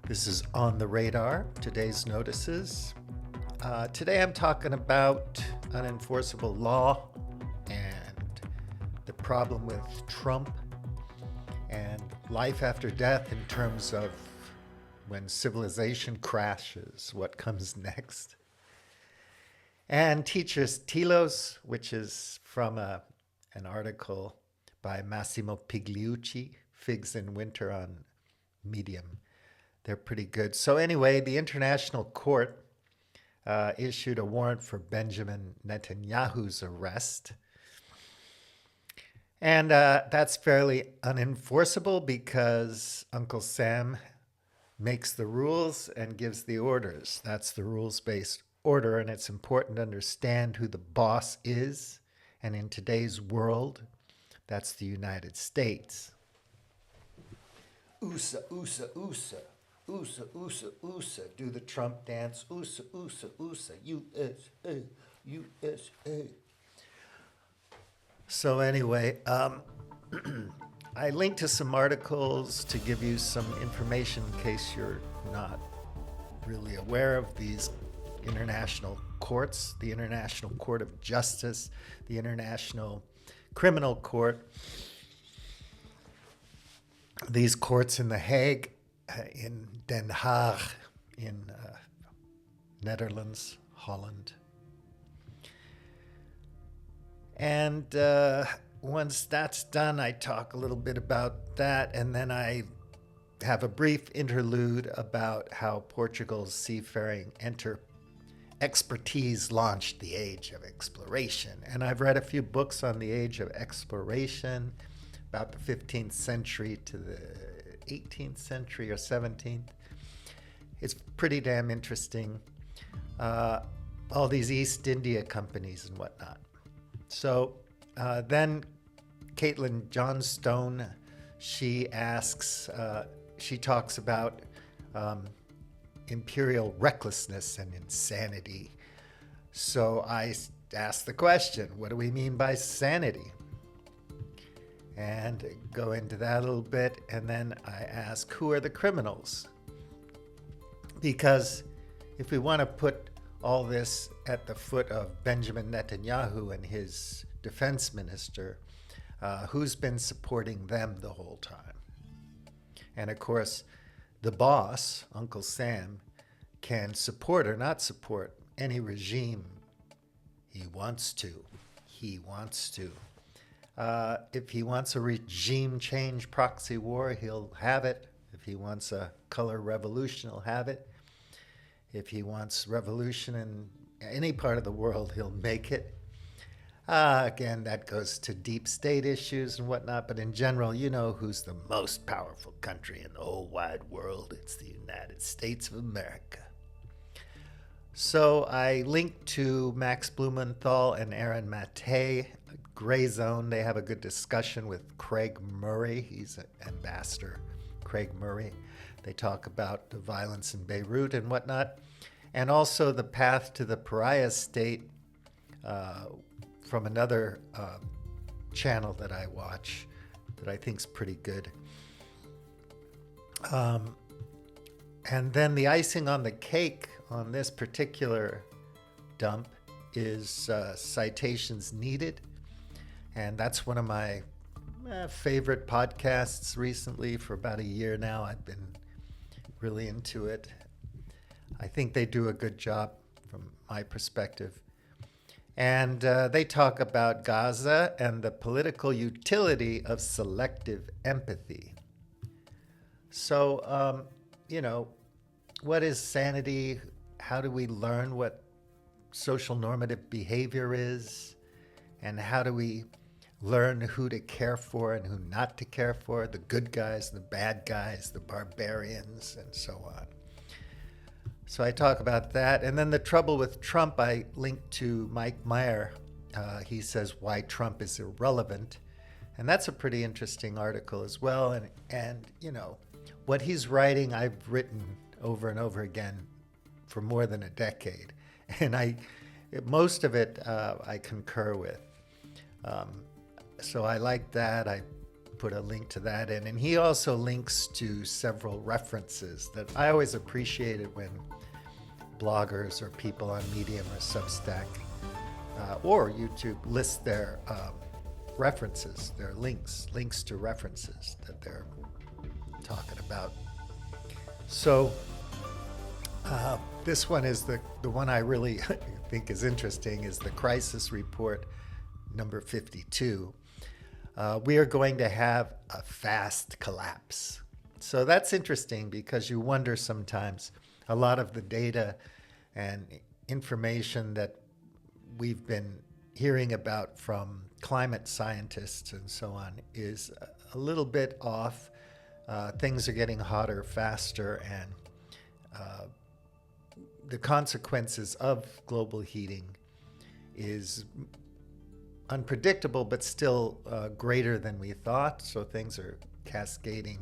This is On the Radar, today's notices. Today I'm talking about unenforceable law and the problem with Trump and life after death in terms of when civilization crashes, what comes next. And teaches Telos, which is from an article by Massimo Pigliucci, Figs in Winter on Medium. They're pretty good. So anyway, the International Court issued a warrant for Benjamin Netanyahu's arrest. And that's fairly unenforceable because Uncle Sam makes the rules and gives the orders. That's the rules-based order, and it's important to understand who the boss is. And in today's world, that's the United States. USA, USA, USA. USA, USA, USA, do the Trump dance. USA, USA, USA, USA, USA. So anyway, I linked to some articles to give you some information in case you're not really aware of these international courts, the International Court of Justice, the International Criminal Court, these courts in The Hague, in Den Haag, in Netherlands, Holland. And once that's done, I talk a little bit about that, and then I have a brief interlude about how Portugal's seafaring expertise launched the age of exploration. And I've read a few books on the age of exploration, about the 15th century to the 18th century or 17th. It's pretty damn interesting. All these East India companies and whatnot. So then Caitlin Johnstone, she talks about imperial recklessness and insanity. So I asked the question, what do we mean by sanity? And go into that a little bit, and then I ask, who are the criminals? Because if we want to put all this at the foot of Benjamin Netanyahu and his defense minister, who's been supporting them the whole time? And of course, the boss, Uncle Sam, can support or not support any regime he wants to. He wants to. If he wants a regime change proxy war, he'll have it. If he wants a color revolution, he'll have it. If he wants revolution in any part of the world, he'll make it. Again, that goes to deep state issues and whatnot, but in general, you know who's the most powerful country in the whole wide world. It's the United States of America. So I linked to Max Blumenthal and Aaron Maté, Gray Zone. They have a good discussion with Craig Murray. He's an ambassador, Craig Murray. They talk about the violence in Beirut and whatnot. And also the path to the pariah state from another channel that I watch that I think is pretty good. And then the icing on the cake on this particular dump is Citations Needed. And that's one of my favorite podcasts recently. For about a year now, I've been really into it. I think they do a good job from my perspective. And they talk about Gaza and the political utility of selective empathy. So, what is sanity? How do we learn what social normative behavior is? And how do we learn who to care for and who not to care for? The good guys, the bad guys, the barbarians, and so on. So I talk about that. And then the trouble with Trump, I linked to Mike Meyer. He says why Trump is irrelevant. And that's a pretty interesting article as well. And what he's writing, I've written over and over again for more than a decade. And most of it I concur with. So I like that. I put a link to that in. And he also links to several references that I always appreciated when bloggers or people on Medium or Substack or YouTube list their references, their links to references that they're talking about. So this one is the one I really think is interesting, is the crisis report number 52. We are going to have a fast collapse. So that's interesting because you wonder sometimes, a lot of the data and information that we've been hearing about from climate scientists and so on is a little bit off. Things are getting hotter faster, and the consequences of global heating is unpredictable, but still greater than we thought. So things are cascading,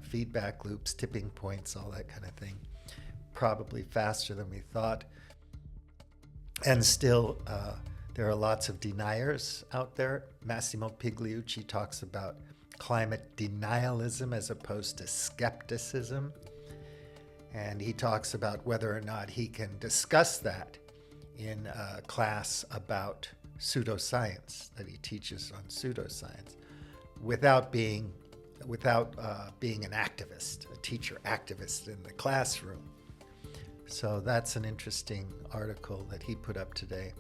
feedback loops, tipping points, all that kind of thing, probably faster than we thought. And still, there are lots of deniers out there. Massimo Pigliucci talks about climate denialism as opposed to skepticism. And he talks about whether or not he can discuss that in a class about pseudoscience, that he teaches on pseudoscience, without being an activist, a teacher activist in the classroom. So that's an interesting article that he put up today.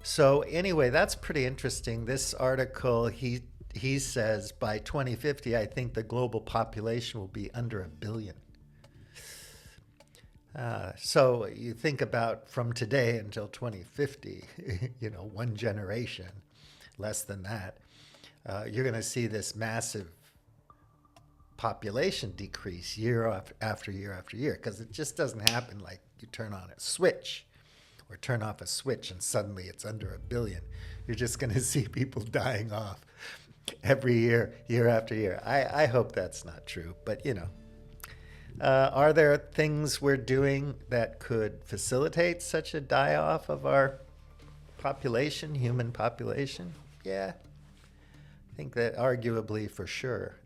So anyway, that's pretty interesting. This article, he says by 2050, I think the global population will be under 1 billion. So you think about from today until 2050, one generation, less than that, you're going to see this massive population decrease year after year after year, because it just doesn't happen like you turn on a switch or turn off a switch and suddenly it's under 1 billion. You're just going to see people dying off every year, year after year. I hope that's not true, but are there things we're doing that could facilitate such a die-off of our population, human population? Yeah, I think that arguably for sure.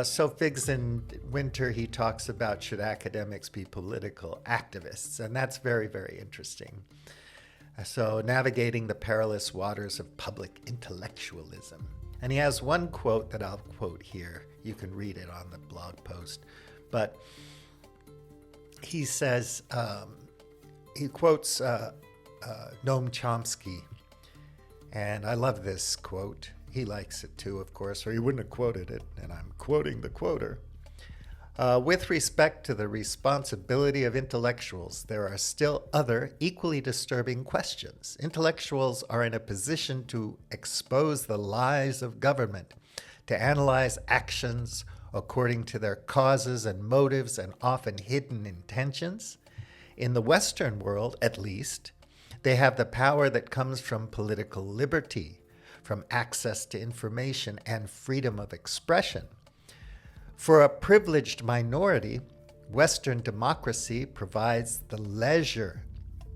So Figs and Winter, he talks about, should academics be political activists? And that's very, very interesting. So navigating the perilous waters of public intellectualism. And he has one quote that I'll quote here. You can read it on the blog post. But he says, he quotes Noam Chomsky. And I love this quote. He likes it too, of course, or he wouldn't have quoted it, and I'm quoting the quoter. With respect to the responsibility of intellectuals, there are still other equally disturbing questions. Intellectuals are in a position to expose the lies of government, to analyze actions according to their causes and motives and often hidden intentions. In the Western world, at least, they have the power that comes from political liberty, from access to information and freedom of expression. For a privileged minority, Western democracy provides the leisure,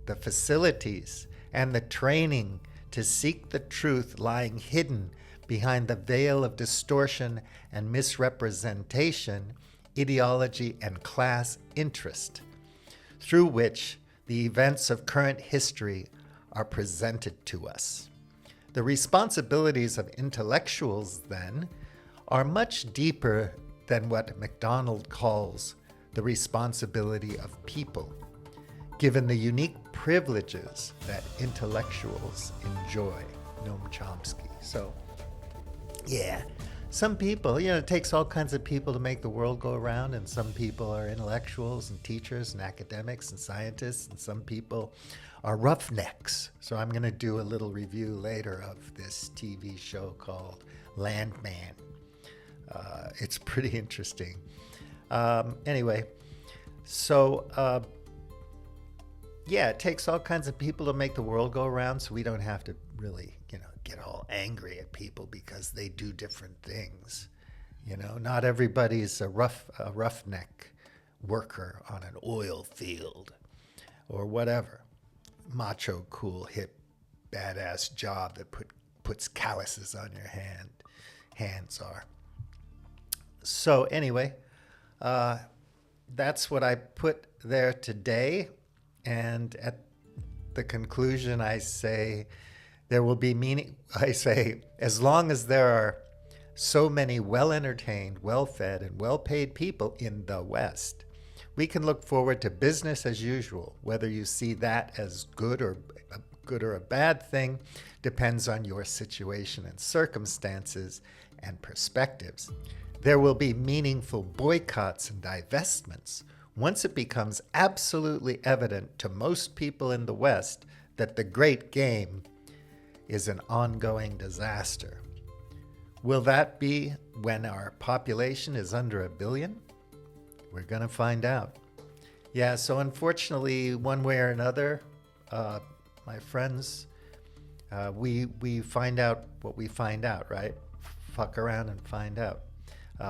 the facilities, and the training to seek the truth lying hidden behind the veil of distortion and misrepresentation, ideology, and class interest, through which the events of current history are presented to us. The responsibilities of intellectuals, then, are much deeper than what MacDonald calls the responsibility of people, given the unique privileges that intellectuals enjoy. Noam Chomsky. So, yeah, some people, it takes all kinds of people to make the world go around, and some people are intellectuals and teachers and academics and scientists, and some people are roughnecks. So I'm going to do a little review later of this TV show called Landman. It's pretty interesting. Anyway, so yeah, it takes all kinds of people to make the world go around, so we don't have to really, get all angry at people because they do different things. Not everybody's a roughneck worker on an oil field or whatever. Macho, cool, hip, badass job that puts calluses on your hands are. So anyway, that's what I put there today. And at the conclusion, I say there will be meaning. I say, as long as there are so many well-entertained, well-fed, and well-paid people in the West, we can look forward to business as usual. Whether you see that as good or a bad thing depends on your situation and circumstances and perspectives. There will be meaningful boycotts and divestments once it becomes absolutely evident to most people in the West that the great game is an ongoing disaster. Will that be when our population is under 1 billion? We're going to find out. Yeah, so unfortunately, one way or another, my friends, we find out what we find out, right? Fuck around and find out.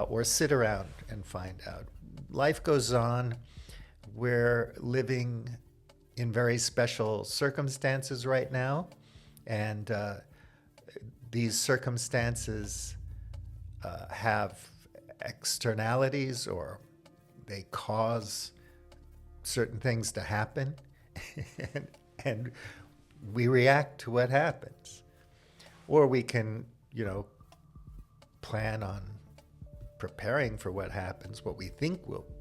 Or sit around and find out. Life goes on. We're living in very special circumstances right now. And these circumstances have externalities, or they cause certain things to happen. and we react to what happens. Or we can, plan on preparing for what happens, what we think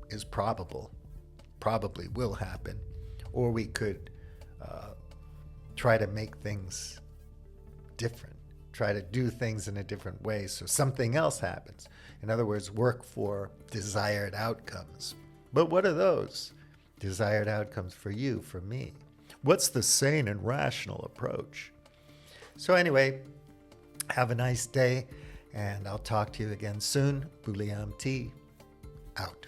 is probably will happen. Or we could try to make things different, try to do things in a different way so something else happens. In other words, work for desired outcomes. But what are those desired outcomes for you, for me? What's the sane and rational approach? So anyway, have a nice day, and I'll talk to you again soon. Buliam T, out.